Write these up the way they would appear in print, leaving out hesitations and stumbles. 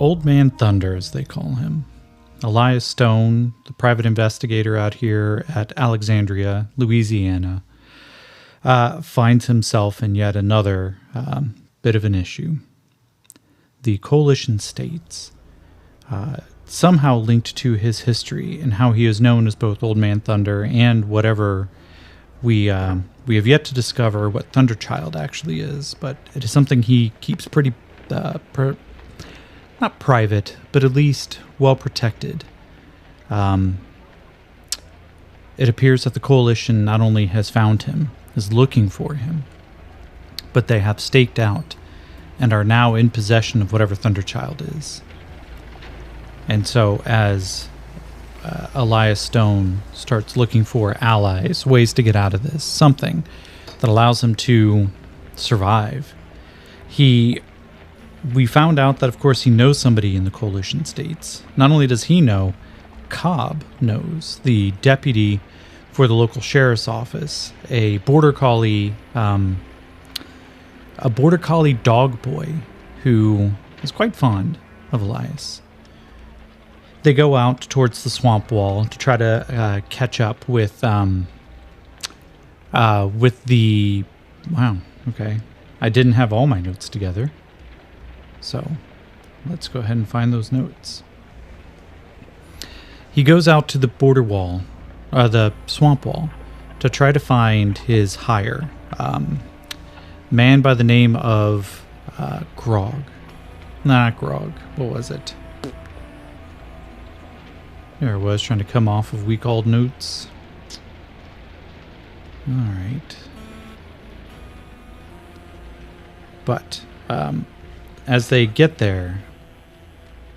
Old Man Thunder, as they call him. Elias Stone, the private investigator out here at Alexandria, Louisiana, finds himself in yet another bit of an issue. The coalition states, somehow linked to his history and how he is known as both Old Man Thunder and whatever we have yet to discover what Thunderchild actually is, but it is something he keeps pretty, not private, but at least well protected. It appears that the coalition not only has found him, is looking for him, but they have staked out and are now in possession of whatever Thunderchild is. And so as Elias Stone starts looking for allies, ways to get out of this, something that allows him to survive, we found out that, of course, he knows somebody in the coalition states. Not only does he know, Cobb knows, the deputy for the local sheriff's office, a border collie dog boy who is quite fond of Elias. They go out towards the swamp wall to try to catch up with the... Wow, okay. I didn't have all my notes together. So, let's go ahead and find those notes. He goes out to the border wall, the swamp wall, to try to find his hire. Man by the name of Grog. Not Grog. What was it? There I was, trying to come off of weak old notes. Alright. But, as they get there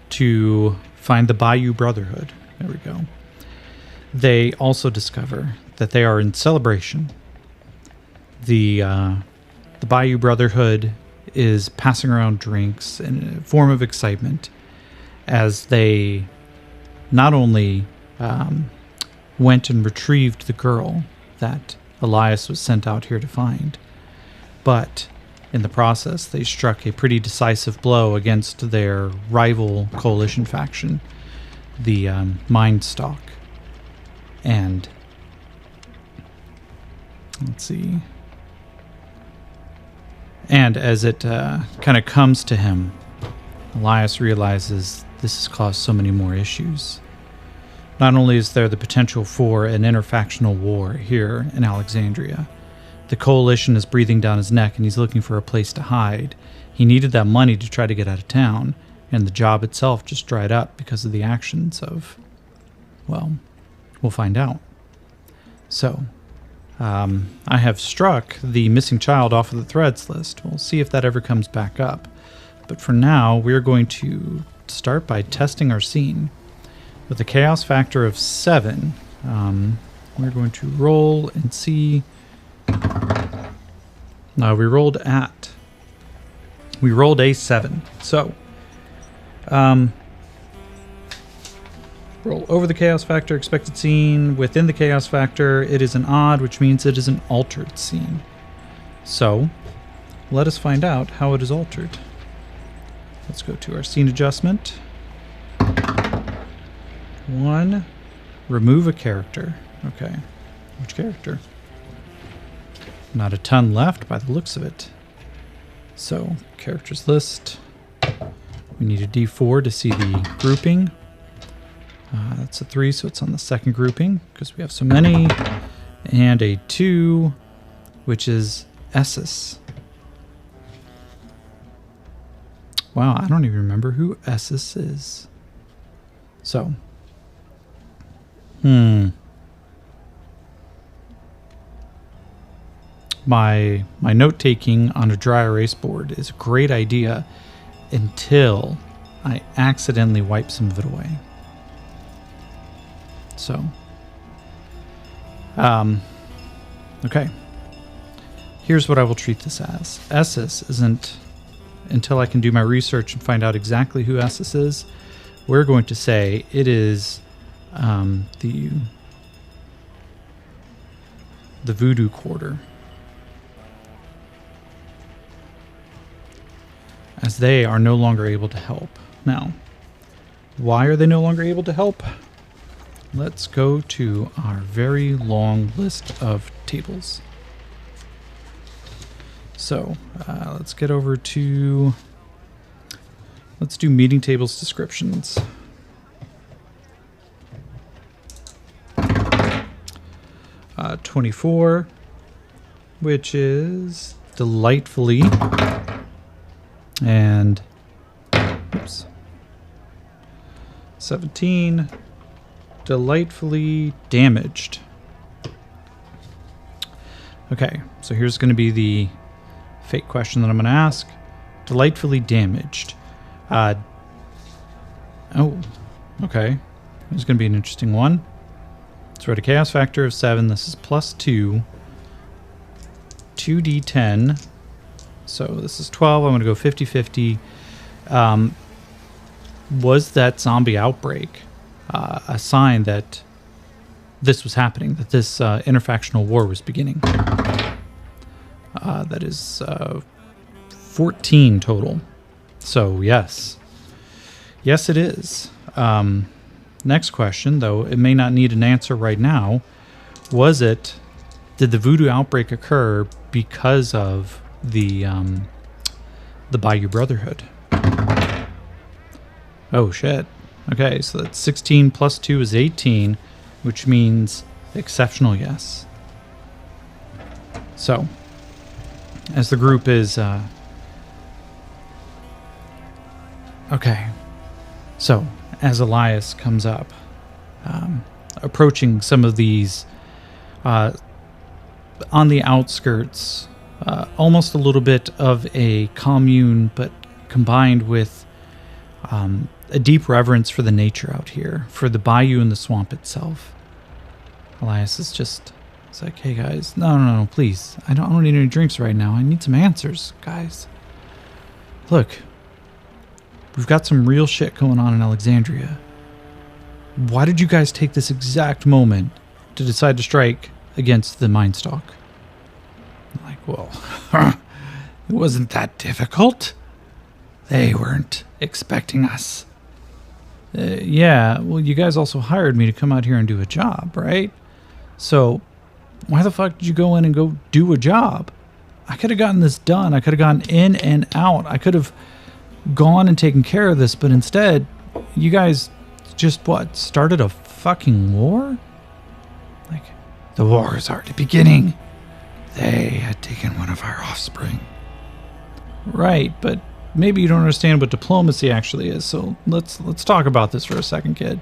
to find the Bayou Brotherhood, there we go, they also discover that they are in celebration. The Bayou Brotherhood is passing around drinks in a form of excitement as they not only went and retrieved the girl that Elias was sent out here to find, but in the process, they struck a pretty decisive blow against their rival coalition faction, the Mindstalk. And let's see. And as it kind of comes to him, Elias realizes this has caused so many more issues. Not only is there the potential for an interfactional war here in Alexandria, the coalition is breathing down his neck and he's looking for a place to hide. He needed that money to try to get out of town, and the job itself just dried up because of the actions of, well, we'll find out. So, I have struck the missing child off of the threads list. We'll see if that ever comes back up. But for now, we're going to start by testing our scene. With a chaos factor of 7, we're going to roll and see. We rolled a 7. So, roll over the chaos factor, expected scene. Within the chaos factor, it is an odd, which means it is an altered scene. So, let us find out how it is altered. Let's go to our scene adjustment. 1, remove a character. Okay, which character? Not a ton left by the looks of it. So, characters list. We need a D4 to see the grouping. That's a 3, so it's on the second grouping because we have so many. And a 2, which is Essus. Wow, I don't even remember who Essus is. So, My note-taking on a dry erase board is a great idea until I accidentally wipe some of it away. So, okay. Here's what I will treat this as. Essus isn't, until I can do my research and find out exactly who Essus is, we're going to say it is the Voodoo Quarter. As they are no longer able to help. Now, why are they no longer able to help? Let's go to our very long list of tables. So, let's get over to... Let's do meeting tables descriptions. Uh, 24, which is delightfully, and oops, 17, delightfully damaged. Okay, so here's going to be the fake question that I'm going to ask. Delightfully damaged. Oh, okay. There's going to be an interesting one. So we're at a chaos factor of 7. This is plus 2. 2d10. So this is 12. I'm going to go 50-50. Was that zombie outbreak a sign that this was happening, that this interfactional war was beginning? That is 14 total. So yes. Yes, it is. Next question, though it may not need an answer right now. Did the voodoo outbreak occur because of the Bayou Brotherhood? Oh shit. Okay, so that's 16 plus 2 is 18, which means exceptional yes. So, as the group is... okay, so as Elias comes up, approaching some of these on the outskirts, almost a little bit of a commune, but combined with a deep reverence for the nature out here, for the bayou and the swamp itself. Elias is just, it's like, hey guys, no, please, I don't need any drinks right now. I need some answers, guys. Look, we've got some real shit going on in Alexandria. Why did you guys take this exact moment to decide to strike against the Mindstalk? I'm like, well, it wasn't that difficult. They weren't expecting us. Yeah, well, you guys also hired me to come out here and do a job, right? So why the fuck did you go in and go do a job? I could have gotten this done. I could have gotten in and out. I could have gone and taken care of this, but instead, you guys just, started a fucking war? Like, the war is already beginning. They had taken one of our offspring. Right, but maybe you don't understand what diplomacy actually is, so let's talk about this for a second, kid.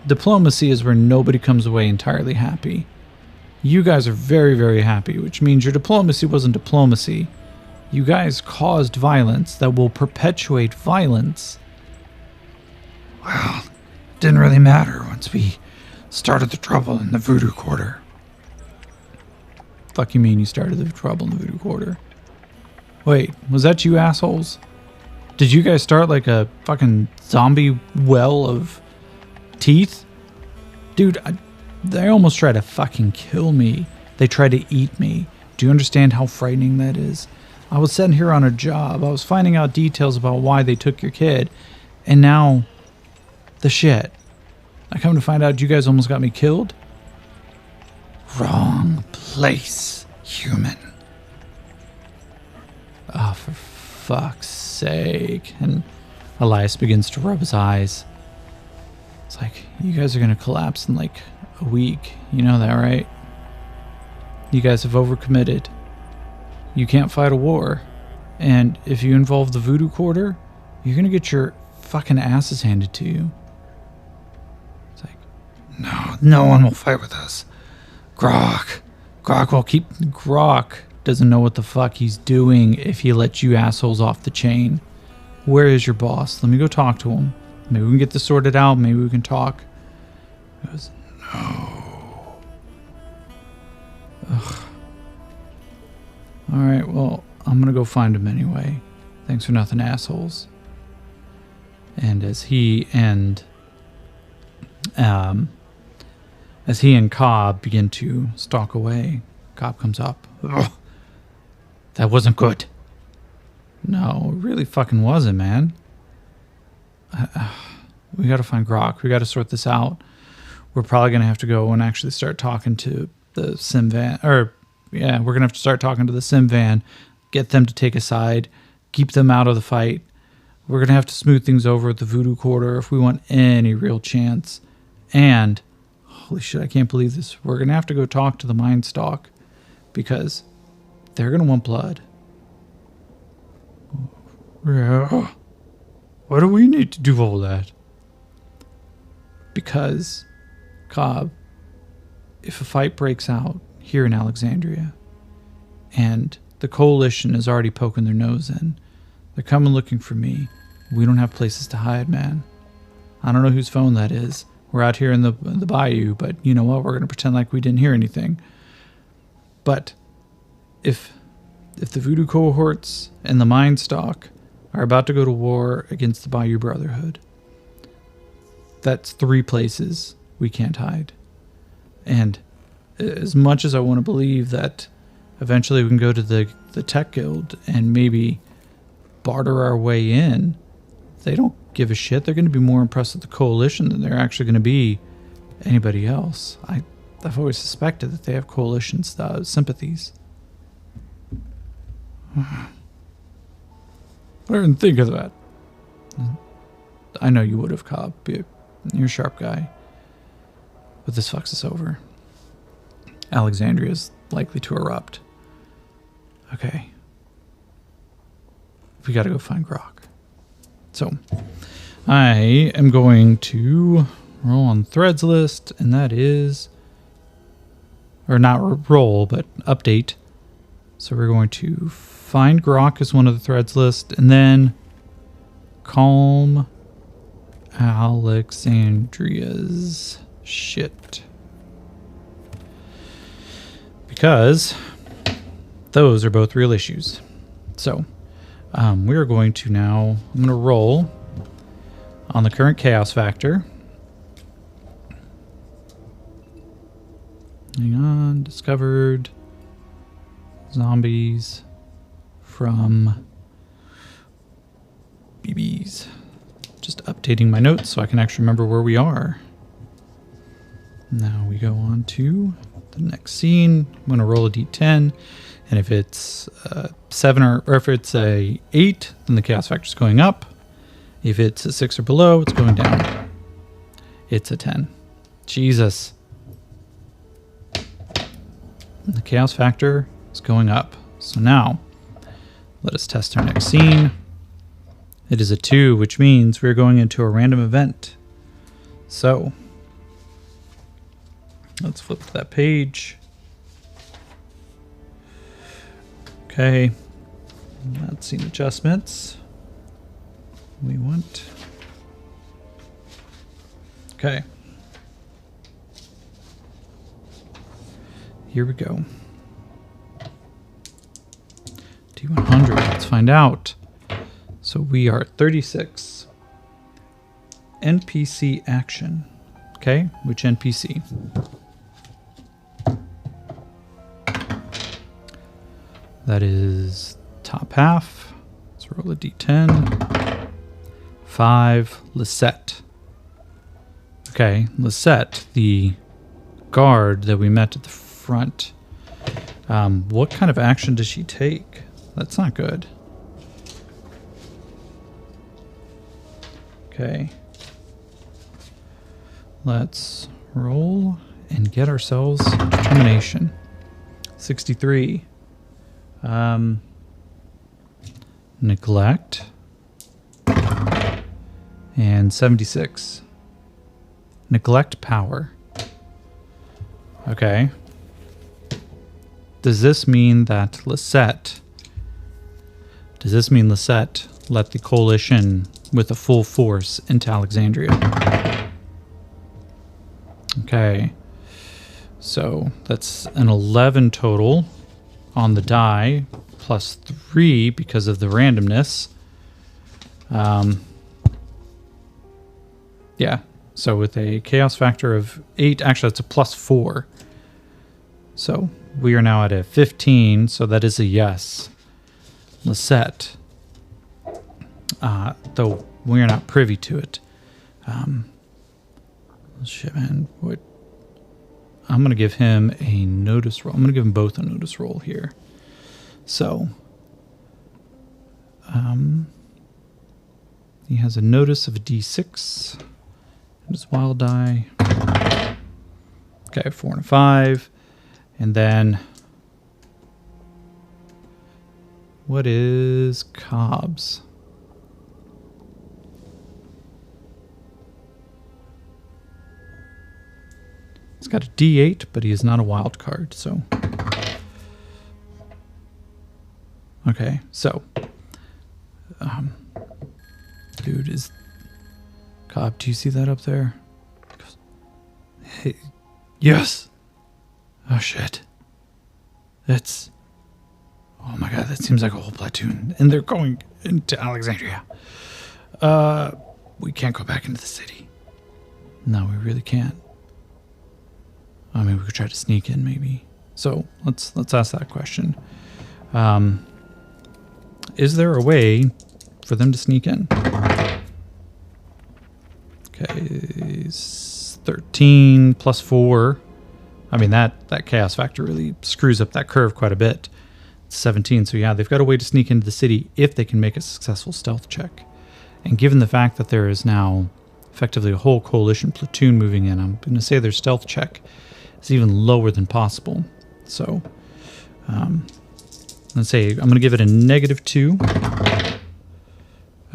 Diplomacy is where nobody comes away entirely happy. You guys are very, very happy, which means your diplomacy wasn't diplomacy. You guys caused violence that will perpetuate violence. Well, it didn't really matter once we started the trouble in the Voodoo Quarter. Fuck you mean you started the trouble in the Voodoo Quarter? Wait, was that you assholes? Did you guys start like a fucking zombie well of teeth? Dude, they almost tried to fucking kill me. They tried to eat me. Do you understand how frightening that is? I was sent here on a job. I was finding out details about why they took your kid. And now, the shit. I come to find out you guys almost got me killed? Wrong place, human. Oh, for fuck's sake. And Elias begins to rub his eyes. It's like, you guys are going to collapse in like a week. You know that, right? You guys have overcommitted. You can't fight a war. And if you involve the Voodoo Quarter, you're going to get your fucking asses handed to you. It's like, no one will fight with us. Grok doesn't know what the fuck he's doing if he lets you assholes off the chain. Where is your boss? Let me go talk to him. Maybe we can get this sorted out. Maybe we can talk. He goes, no. Ugh. Alright, well, I'm gonna go find him anyway. Thanks for nothing, assholes. And as he and Cobb begin to stalk away, Cobb comes up. Ugh. That wasn't good. No, it really fucking wasn't, man. We got to find Grok. We got to sort this out. We're probably going to have to go and actually start talking to the sim van. Or, yeah, we're going to have to start talking to the sim van, get them to take a side, keep them out of the fight. We're going to have to smooth things over at the Voodoo Quarter if we want any real chance. And, holy shit, I can't believe this. We're going to have to go talk to the Mind Stalk because they're going to want blood. Yeah. Why do we need to do all that? Because, Cobb, if a fight breaks out here in Alexandria and the Coalition is already poking their nose in, they're coming looking for me. We don't have places to hide, man. I don't know whose phone that is. We're out here in the bayou, but you know what? We're going to pretend like we didn't hear anything. But if the Voodoo cohorts and the Mind Stalk are about to go to war against the Bayou Brotherhood, that's 3 places we can't hide. And as much as I want to believe that eventually we can go to the Tech Guild and maybe barter our way in, they don't give a shit. They're going to be more impressed with the Coalition than they're actually going to be anybody else. I've always suspected that they have Coalition sympathies. I didn't think of that. I know you would have, Cobb. You're a sharp guy. But this fucks us over. Alexandria is likely to erupt. Okay. We gotta go find Grok. So, I am going to roll on Threads list, and that is... Or not roll, but update. So we're going to find Grok as one of the Threads list, and then calm Alexandria's shit. Because those are both real issues. So we are going to now, I'm going to roll on the current chaos factor. Hang on, discovered zombies from BBs. Just updating my notes so I can actually remember where we are. Now we go on to the next scene. I'm going to roll a d10, and if it's 7 or if it's a 8, then the chaos factor is going up. If it's a 6 or below, it's going down. It's a 10. Jesus. And the chaos factor is going up. So now, let us test our next scene. It is a 2, which means we're going into a random event. So, let's flip to that page. Okay. Not scene adjustments. We want... Okay. Here we go. D100, let's find out. So we are at 36. NPC action. Okay, which NPC? That is top half. Let's roll a d10. 5, Lisette. Okay, Lisette, the guard that we met at the front. What kind of action does she take? That's not good. Okay. Let's roll and get ourselves determination. 63. Neglect. And 76. Neglect power. Okay. Does this mean that Lisette... Does this mean Lisette let the Coalition with a full force into Alexandria? Okay. So that's an 11 total on the die, plus 3 because of the randomness. Yeah. So with a chaos factor of 8, actually that's a plus 4. So we are now at a 15, so that is a yes. Lisette. though we're not privy to it. Shit, man. What? I'm going to give him a notice roll. I'm going to give them both a notice roll here. So, he has a notice of a D6. And his wild die. Okay, 4 and a 5. And then, what is Cobb's? He's got a D8, but he is not a wild card, so. Okay, so. Dude, is. Cobb, do you see that up there? Hey, yes! Oh, shit. That's. Oh my god, that seems like a whole platoon. And they're going into Alexandria. We can't go back into the city. No, we really can't. I mean, we could try to sneak in, maybe. So let's ask that question. Is there a way for them to sneak in? Okay, 13 plus 4. I mean, that chaos factor really screws up that curve quite a bit. It's 17, so yeah, they've got a way to sneak into the city if they can make a successful stealth check. And given the fact that there is now effectively a whole coalition platoon moving in, I'm going to say their stealth check is even lower than possible. So, let's say I'm going to give it a -2.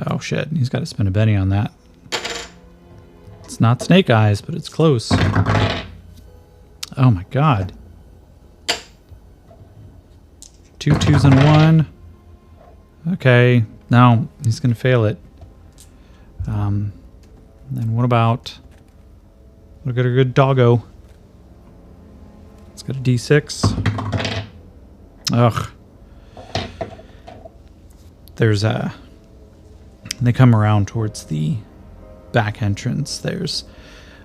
Oh shit, he's got to spend a penny on that. It's not snake eyes, but it's close. Oh my god. 2 2s and 1. Okay, no, he's going to fail it. Then what about... We've got a good doggo. It's got a D6. Ugh. There's a... They come around towards the back entrance. There's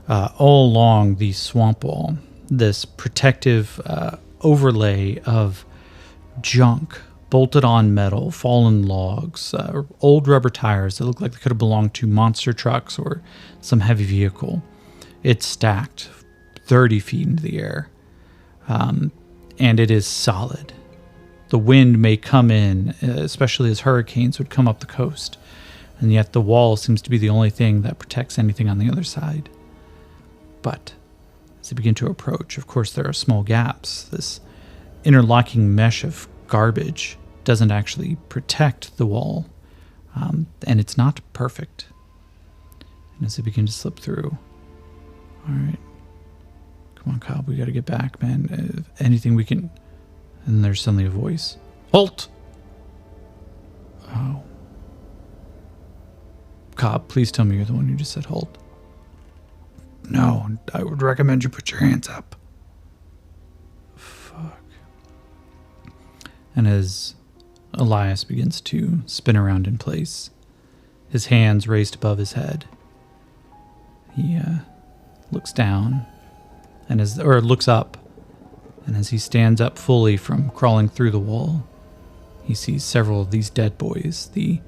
all along the swamp wall this protective overlay of junk, bolted on metal, fallen logs, old rubber tires that look like they could have belonged to monster trucks or some heavy vehicle. It's stacked 30 feet into the air, and it is solid. The wind may come in, especially as hurricanes would come up the coast, and yet the wall seems to be the only thing that protects anything on the other side. But as they begin to approach, of course there are small gaps. This interlocking mesh of garbage doesn't actually protect the wall, and it's not perfect. And as they begin to slip through, all right, come on, Cobb, we got to get back, man. Anything we can. And there's suddenly a voice. Halt! Oh. Cobb, please tell me you're the one who just said halt. No, I would recommend you put your hands up. Fuck. And as Elias begins to spin around in place, his hands raised above his head, he looks down, and looks up, and as he stands up fully from crawling through the wall, he sees several of these dead boys, the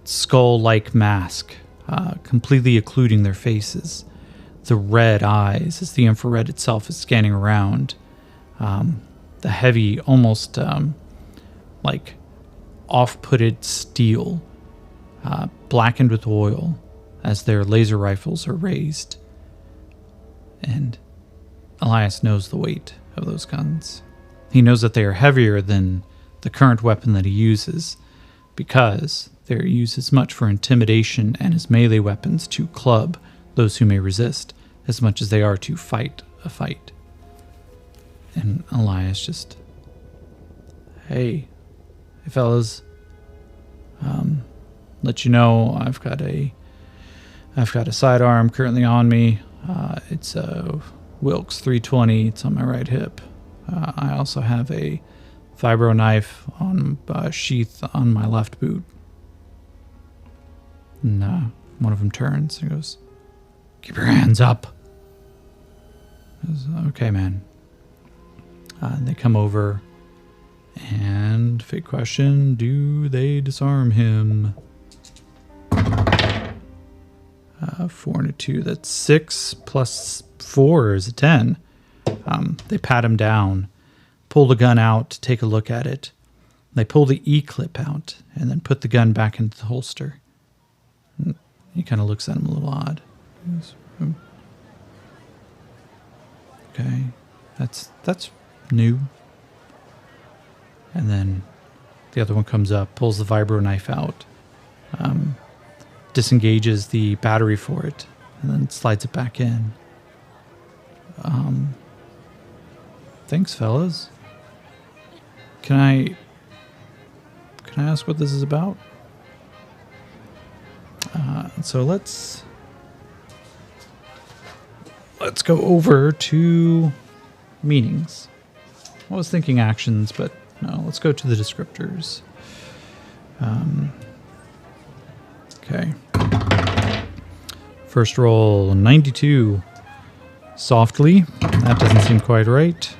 skull-like mask completely occluding their faces, the red eyes as the infrared itself is scanning around, the heavy, almost like off-putted steel, blackened with oil as their laser rifles are raised. And Elias knows the weight of those guns. He knows that they are heavier than the current weapon that he uses, because they're used as much for intimidation and as melee weapons to club those who may resist, as much as they are to fight a fight. And Elias just, hey fellas, let you know I've got a sidearm currently on me. It's a Wilkes 320. It's on my right hip. I also have a vibro knife on sheath on my left boot. And one of them turns and goes, "Keep your hands up." I goes, "Okay, man." And they come over, and fake question: do they disarm him? 4 and a 2. That's 6 plus 4 is a 10. They pat him down, pull the gun out to take a look at it. They pull the E-clip out and then put the gun back into the holster. And he kind of looks at him a little odd. Okay, that's new. And then the other one comes up, pulls the vibro knife out, disengages the battery for it, and then slides it back in. Thanks, fellas. Can I ask what this is about? So let's go over to meanings. I was thinking actions, but no, let's go to the descriptors. Okay. First roll, 92. Softly. That doesn't seem quite right.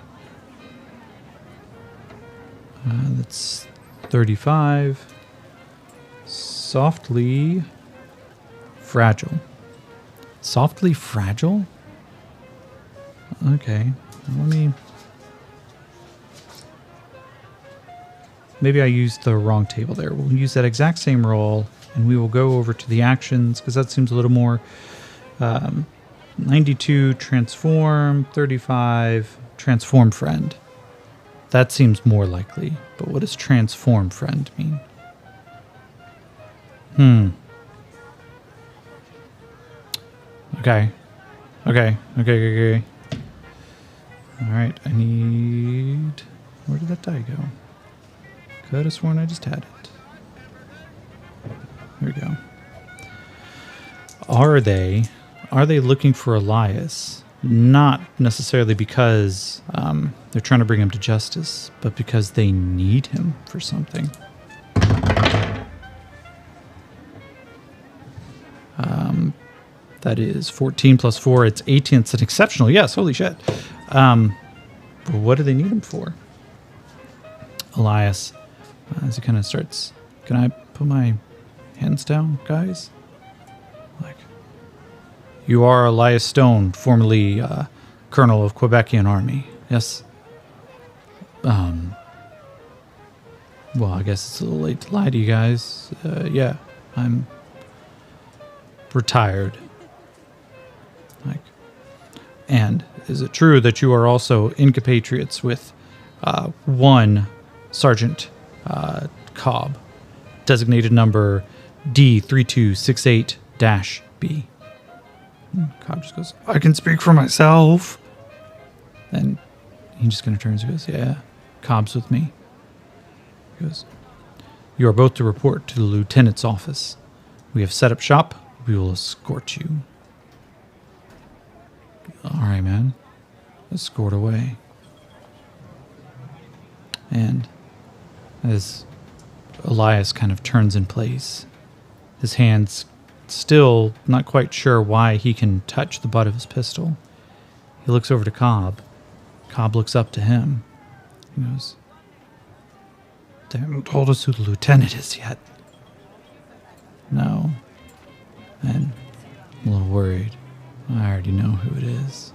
That's 35. Softly fragile. Softly fragile? Okay. Maybe I used the wrong table there. We'll use that exact same roll, and we will go over to the actions, because that seems a little more... 92, transform. 35, transform friend. That seems more likely. But what does transform friend mean? Okay. Alright, I need... Where did that die go? Could have sworn I just had it. Here we go. Are they looking for Elias? Not necessarily because they're trying to bring him to justice, but because they need him for something. That is 14 plus 4. It's 18. It's an exceptional. Yes, holy shit. But what do they need him for? Elias, as he kind of starts... Can I put my hands down, guys? Like, you are Elias Stone, formerly Colonel of Quebecian Army. Yes? Well, I guess it's a little late to lie to you guys. Yeah, I'm retired. Like, and is it true that you are also incompatriots with one Sergeant Cobb, designated number D3268-B? Cobb just goes, I can speak for myself. Then he just kind of turns and goes, yeah, Cobb's with me. He goes, you are both to report to the lieutenant's office. We have set up shop. We will escort you. All right, man. Escort away. And as Elias kind of turns in place, his hands still not quite sure why he can touch the butt of his pistol. He looks over to Cobb. Cobb looks up to him. He goes, they haven't told us who the lieutenant is yet. No. And I'm a little worried. I already know who it is.